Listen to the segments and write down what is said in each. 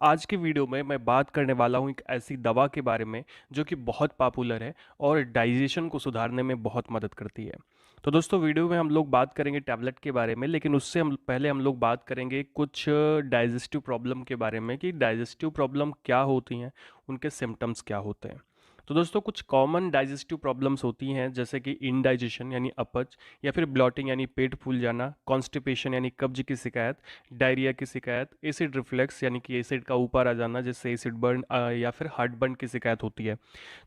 आज की वीडियो में मैं बात करने वाला हूँ एक ऐसी दवा के बारे में जो कि बहुत पॉपुलर है और डाइजेशन को सुधारने में बहुत मदद करती है। तो दोस्तों वीडियो में हम लोग बात करेंगे टैबलेट के बारे में, लेकिन उससे हम पहले हम लोग बात करेंगे कुछ डाइजेस्टिव प्रॉब्लम के बारे में कि डाइजेस्टिव प्रॉब्लम क्या होती हैं, उनके सिम्टम्स क्या होते हैं। तो दोस्तों कुछ कॉमन डाइजेस्टिव प्रॉब्लम्स होती हैं जैसे कि इंडाइजेशन यानी अपच, या फिर ब्लॉटिंग यानी पेट फूल जाना, कॉन्स्टिपेशन यानी कब्ज की शिकायत, डायरिया की शिकायत, एसिड रिफ्लक्स यानी कि एसिड का ऊपर आ जाना जिससे एसिड बर्न या फिर हार्ट बर्न की शिकायत होती है।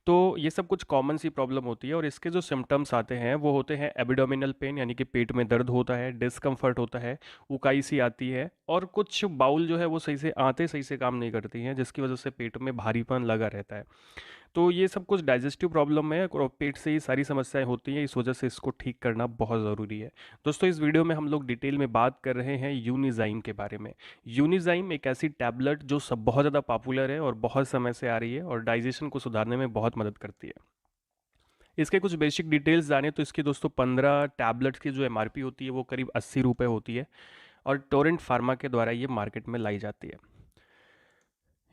तो ये सब कुछ कॉमन सी प्रॉब्लम होती है और इसके जो सिम्टम्स आते हैं वो होते हैं एबिडोमिनल पेन यानी कि पेट में दर्द होता है, डिस्कम्फर्ट होता है, उकाई सी आती है और कुछ बाउल जो है वो सही से काम नहीं करती हैं जिसकी वजह से पेट में भारीपन लगा रहता है। तो ये सब कुछ डाइजेस्टिव प्रॉब्लम है और पेट से ही सारी समस्याएं होती हैं, इस वजह से इसको ठीक करना बहुत ज़रूरी है। दोस्तों इस वीडियो में हम लोग डिटेल में बात कर रहे हैं यूनिज़ाइम के बारे में। यूनिज़ाइम एक ऐसी टैबलेट जो सब बहुत ज़्यादा पॉपुलर है और बहुत समय से आ रही है और डाइजेशन को सुधारने में बहुत मदद करती है। इसके कुछ बेसिक डिटेल्स जाने तो इसकी दोस्तों 15 टैबलेट्स की जो एमआरपी होती है वो करीब 80 रुपये होती है और टोरेंट फार्मा के द्वारा ये मार्केट में लाई जाती है।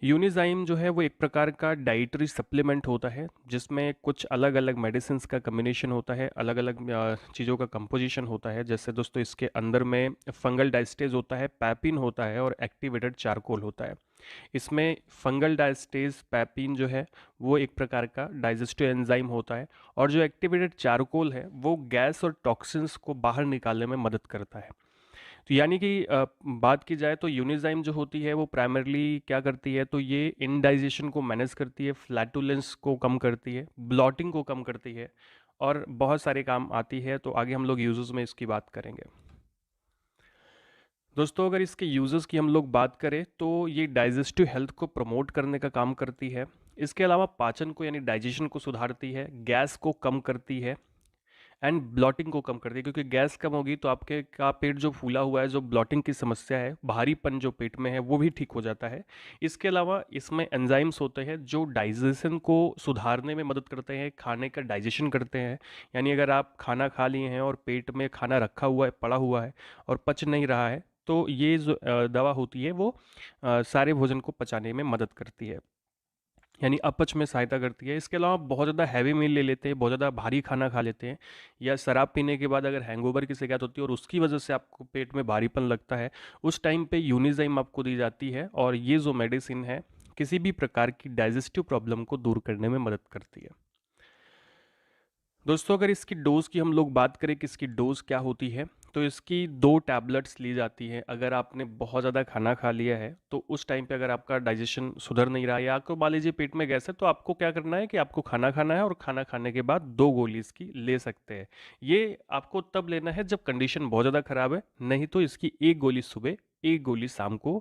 यूनिज़ाइम जो है वो एक प्रकार का डाइटरी सप्लीमेंट होता है जिसमें कुछ अलग अलग मेडिसिन्स का कम्बिनेशन होता है, अलग अलग चीज़ों का कंपोजिशन होता है। जैसे दोस्तों इसके अंदर में फंगल डाइस्टेज होता है, पैपिन होता है और एक्टिवेटेड चारकोल होता है। इसमें फंगल डाइस्टेज पैपिन जो है वो एक प्रकार का डाइजेस्टिव एंजाइम होता है और जो एक्टिवेटेड चारकोल है वो गैस और टॉक्सिन्स को बाहर निकालने में मदद करता है। तो यानी कि बात की जाए तो यूनिज़ाइम जो होती है वो प्राइमरली क्या करती है, तो ये इंडाइजेशन को मैनेज करती है, फ्लैटुलेंस को कम करती है, ब्लॉटिंग को कम करती है और बहुत सारे काम आती है। तो आगे हम लोग यूजेस में इसकी बात करेंगे। दोस्तों अगर इसके यूजेस की हम लोग बात करें तो ये डाइजेस्टिव हेल्थ को प्रमोट करने का काम करती है। इसके अलावा पाचन को यानी डाइजेशन को सुधारती है, गैस को कम करती है एंड ब्लॉटिंग को कम करती है, क्योंकि गैस कम होगी तो आपके का पेट जो फूला हुआ है, जो ब्लॉटिंग की समस्या है, भारीपन जो पेट में है वो भी ठीक हो जाता है। इसके अलावा इसमें एंजाइम्स होते हैं जो डाइजेशन को सुधारने में मदद करते हैं, खाने का डाइजेशन करते हैं। यानी अगर आप खाना खा लिए हैं और पेट में खाना रखा हुआ है, पड़ा हुआ है और पच नहीं रहा है, तो ये जो दवा होती है वो सारे भोजन को पचाने में मदद करती है, यानी अपच में सहायता करती है। इसके अलावा बहुत ज़्यादा हैवी मील ले लेते हैं, बहुत ज़्यादा भारी खाना खा लेते हैं, या शराब पीने के बाद अगर हैंगओवर की शिकायत होती है और उसकी वजह से आपको पेट में भारीपन लगता है, उस टाइम पे यूनिज़ाइम आपको दी जाती है और ये जो मेडिसिन है किसी भी प्रकार की डाइजेस्टिव प्रॉब्लम को दूर करने में मदद करती है। दोस्तों अगर इसकी डोज़ की हम लोग बात करें कि इसकी डोज़ क्या होती है, तो इसकी 2 टैबलेट्स ली जाती हैं। अगर आपने बहुत ज़्यादा खाना खा लिया है तो उस टाइम पे अगर आपका डाइजेशन सुधर नहीं रहा है या आपको मान लीजिए पेट में गैस है, तो आपको क्या करना है कि आपको खाना खाना है और खाना खाने के बाद 2 गोली इसकी ले सकते हैं। ये आपको तब लेना है जब कंडीशन बहुत ज़्यादा ख़राब है, नहीं तो इसकी 1 गोली सुबह, 1 गोली शाम को